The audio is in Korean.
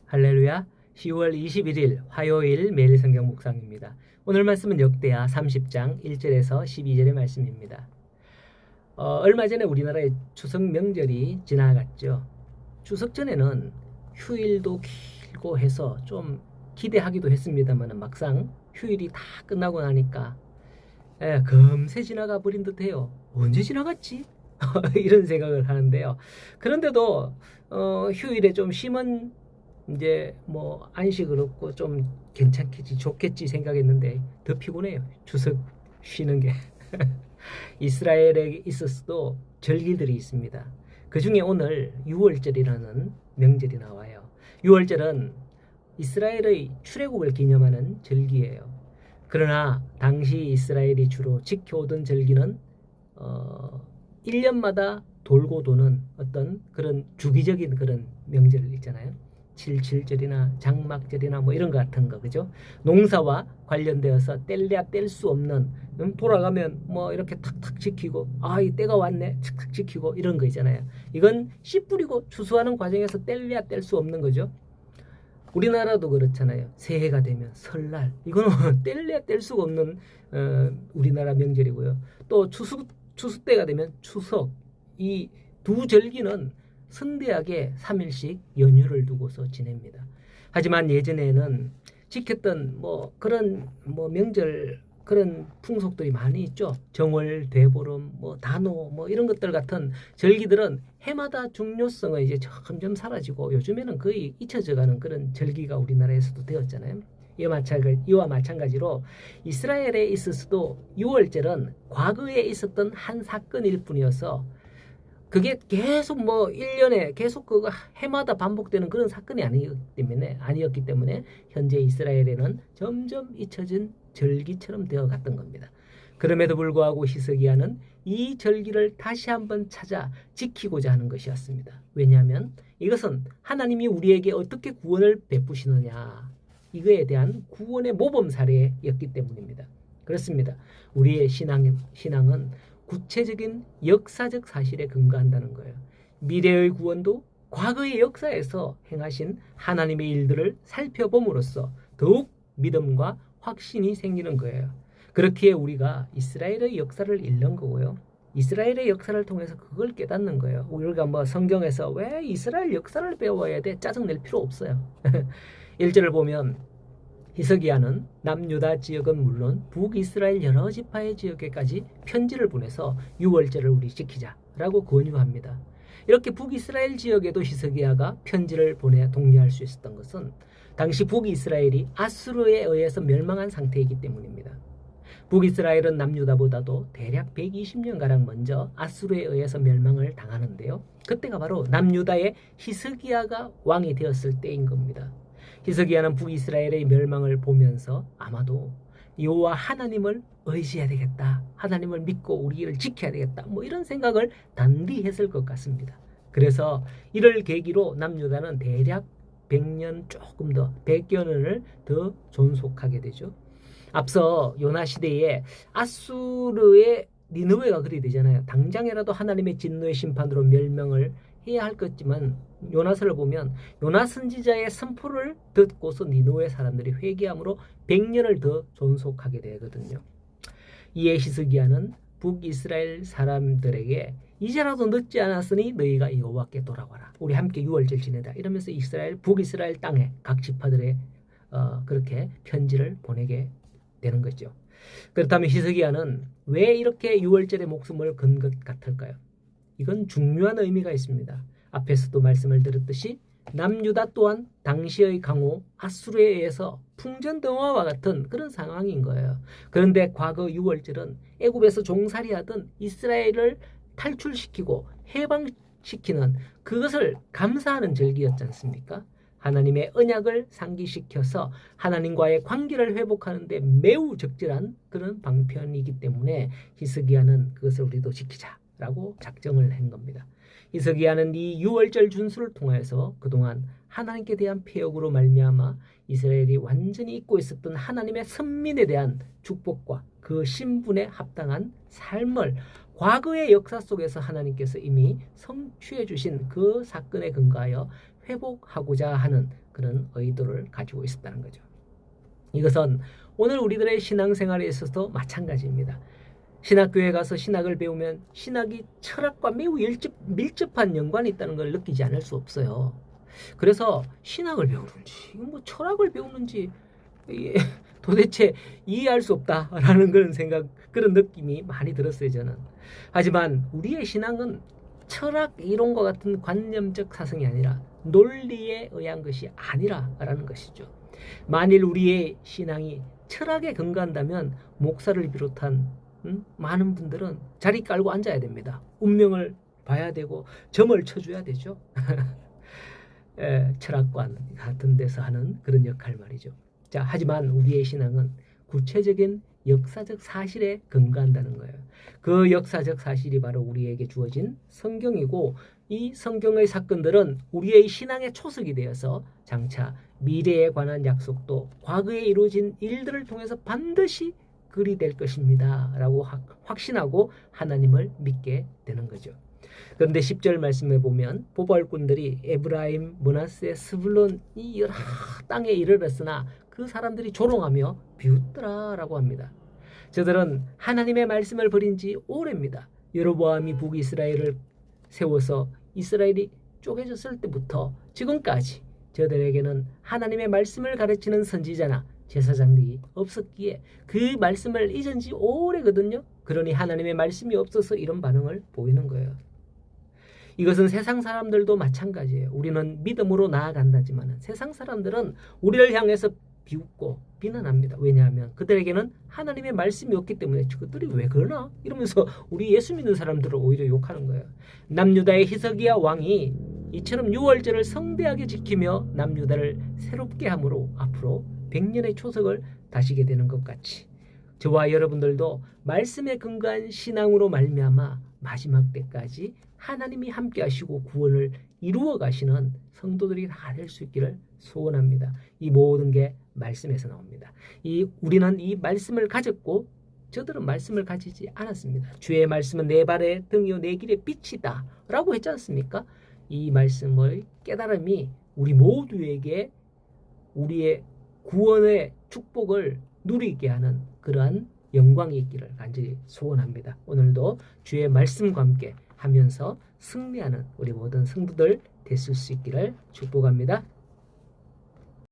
할렐루야. 10월 21일 화요일 매일 성경 묵상입니다. 오늘 말씀은 역대하 30장 1절에서 12절의 말씀입니다. 얼마 전에 우리나라의 추석 명절이 지나갔죠. 추석 전에는 휴일도 길고 해서 좀 기대하기도 했습니다만 막상 휴일이 다 끝나고 나니까 금세 지나가 버린 듯해요. 언제 지나갔지? 이런 생각을 하는데요. 그런데도 휴일에 좀 심한 이제 뭐 안식을 얻고 좀 괜찮겠지 좋겠지 생각했는데 더 피곤해요. 추석 쉬는 게. 이스라엘에 있어서도 절기들이 있습니다. 그 중에 오늘 6월절이라는 명절이 나와요. 6월절은 이스라엘의 출애굽을 기념하는 절기예요. 그러나 당시 이스라엘이 주로 지켜오던 절기는 1년마다 돌고 도는 어떤 그런 주기적인 그런 명절 있잖아요. 7.7절이나 장막절이나 뭐 이런 거 같은 거, 그죠? 농사와 관련되어서 뗄래야 뗄 수 없는, 돌아가면 뭐 이렇게 탁탁 지키고, 이 때가 왔네, 탁탁 지키고 이런 거 있잖아요. 이건 씨 뿌리고 추수하는 과정에서 뗄래야 뗄 수 없는 거죠. 우리나라도 그렇잖아요. 새해가 되면 설날, 이거는 뗄래야 뗄 수가 없는 우리나라 명절이고요. 또 추수 때가 되면 추석, 이 두 절기는 선대하게 3일씩 연휴를 두고서 지냅니다. 하지만 예전에는 지켰던 그런 명절 그런 풍속들이 많이 있죠. 정월, 대보름, 단오 이런 것들 같은 절기들은 해마다 중요성은 이제 점점 사라지고 요즘에는 거의 잊혀져가는 그런 절기가 우리나라에서도 되었잖아요. 이와 마찬가지로 이스라엘에 있어서도 6월절은 과거에 있었던 한 사건일 뿐이어서 그게 계속 1년에 계속 해마다 반복되는 그런 사건이 아니었기 때문에 현재 이스라엘에는 점점 잊혀진 절기처럼 되어 갔던 겁니다. 그럼에도 불구하고 히스기야는 이 절기를 다시 한번 찾아 지키고자 하는 것이었습니다. 왜냐하면 이것은 하나님이 우리에게 어떻게 구원을 베푸시느냐, 이거에 대한 구원의 모범 사례였기 때문입니다. 그렇습니다. 우리의 신앙은 구체적인 역사적 사실에 근거한다는 거예요. 미래의 구원도 과거의 역사에서 행하신 하나님의 일들을 살펴봄으로써 더욱 믿음과 확신이 생기는 거예요. 그렇기에 우리가 이스라엘의 역사를 읽는 거고요. 이스라엘의 역사를 통해서 그걸 깨닫는 거예요. 우리가 성경에서 왜 이스라엘 역사를 배워야 돼? 짜증낼 필요 없어요. 1절을 보면 히스기야는 남유다 지역은 물론 북이스라엘 여러 지파의 지역에까지 편지를 보내서 6월절을 우리 지키자라고 권유합니다. 이렇게 북이스라엘 지역에도 히스기야가 편지를 보내 독려할 수 있었던 것은 당시 북이스라엘이 아수르에 의해서 멸망한 상태이기 때문입니다. 북이스라엘은 남유다보다도 대략 120년가량 먼저 아수르에 의해서 멸망을 당하는데요. 그때가 바로 남유다의 히스기야가 왕이 되었을 때인 겁니다. 히스기야는 북이스라엘의 멸망을 보면서 아마도 여호와 하나님을 의지해야 되겠다, 하나님을 믿고 우리 일을 지켜야 되겠다, 이런 생각을 단디 했을 것 같습니다. 그래서 이를 계기로 남유다는 대략 100년 조금 더 100여 년을 더 존속하게 되죠. 앞서 요나 시대에 아수르의 니느웨가 그리 되잖아요. 당장이라도 하나님의 진노의 심판으로 멸망을 해야 할 것지만 요나서를 보면 요나 선지자의 선포를 듣고서 니느웨 사람들이 회개함으로 100년을 더 존속하게 되거든요. 이에 히스기야는 북이스라엘 사람들에게 이제라도 늦지 않았으니 너희가 여호와께 돌아와라, 우리 함께 6월절 지내자, 이러면서 북이스라엘 땅에 각 지파들의 그렇게 편지를 보내게 되는 거죠. 그렇다면 히스기야는 왜 이렇게 6월절에 목숨을 건 것 같을까요? 이건 중요한 의미가 있습니다. 앞에서도 말씀을 드렸듯이 남유다 또한 당시의 강호 아수르에 의해서 풍전등화와 같은 그런 상황인 거예요. 그런데 과거 6월절은 애굽에서 종살이하던 이스라엘을 탈출시키고 해방시키는 그것을 감사하는 절기였지 않습니까? 하나님의 언약을 상기시켜서 하나님과의 관계를 회복하는 데 매우 적절한 그런 방편이기 때문에 히스기야는 그것을 우리도 지키자라고 작정을 한 겁니다. 히스기야는 이 6월절 준수를 통해서 그동안 하나님께 대한 패역으로 말미암아 이스라엘이 완전히 잊고 있었던 하나님의 선민에 대한 축복과 그 신분에 합당한 삶을 과거의 역사 속에서 하나님께서 이미 성취해 주신 그 사건에 근거하여 회복하고자 하는 그런 의도를 가지고 있었다는 거죠. 이것은 오늘 우리들의 신앙생활에 있어서도 마찬가지입니다. 신학교에 가서 신학을 배우면 신학이 철학과 매우 밀접한 연관이 있다는 걸 느끼지 않을 수 없어요. 그래서 신학을 배우는지 뭐 철학을 배우는지 도대체 이해할 수 없다라는 그런 생각, 그런 느낌이 많이 들었어요, 저는. 하지만 우리의 신앙은 철학 이론과 같은 관념적 사상이 아니라 논리에 의한 것이 아니라라는 것이죠. 만일 우리의 신앙이 철학에 근거한다면 목사를 비롯한 많은 분들은 자리 깔고 앉아야 됩니다. 운명을 봐야 되고 점을 쳐줘야 되죠. 철학관 같은 데서 하는 그런 역할 말이죠. 자, 하지만 우리의 신앙은 구체적인 역사적 사실에 근거한다는 거예요. 그 역사적 사실이 바로 우리에게 주어진 성경이고, 이 성경의 사건들은 우리의 신앙의 초석이 되어서 장차 미래에 관한 약속도 과거에 이루어진 일들을 통해서 반드시 그리 될 것입니다 라고 확신하고 하나님을 믿게 되는 거죠. 그런데 10절 말씀에 보면 보발꾼들이 에브라임, 므낫세, 스불론 이 여러 땅에 이르렀으나 그 사람들이 조롱하며 비웃더라 라고 합니다. 저들은 하나님의 말씀을 버린 지 오래입니다. 여로보암이 북이스라엘을 세워서 이스라엘이 쪼개졌을 때부터 지금까지 저들에게는 하나님의 말씀을 가르치는 선지자나 제사장들이 없었기에 그 말씀을 잊은 지 오래거든요. 그러니 하나님의 말씀이 없어서 이런 반응을 보이는 거예요. 이것은 세상 사람들도 마찬가지예요. 우리는 믿음으로 나아간다지만 세상 사람들은 우리를 향해서 비웃고 비난합니다. 왜냐하면 그들에게는 하나님의 말씀이 없기 때문에 그들이 왜 그러나? 이러면서 우리 예수 믿는 사람들을 오히려 욕하는 거예요. 남유다의 히스기야 왕이 이처럼 유월절을 성대하게 지키며 남유다를 새롭게 함으로 앞으로 100년의 초석을 다시게 되는 것 같이 저와 여러분들도 말씀에 근거한 신앙으로 말미암아 마지막 때까지 하나님이 함께 하시고 구원을 이루어 가시는 성도들이 다 될 수 있기를 소원합니다. 이 모든 게 말씀에서 나옵니다. 우리는 이 말씀을 가졌고 저들은 말씀을 가지지 않았습니다. 주의 말씀은 내 발의 등이요 내 길의 빛이다 라고 했지 않습니까? 이 말씀의 깨달음이 우리 모두에게 우리의 구원의 축복을 누리게 하는 그러한 영광이 있기를 간절히 소원합니다. 오늘도 주의 말씀과 함께 하면서 승리하는 우리 모든 성도들 되실 수 있기를 축복합니다.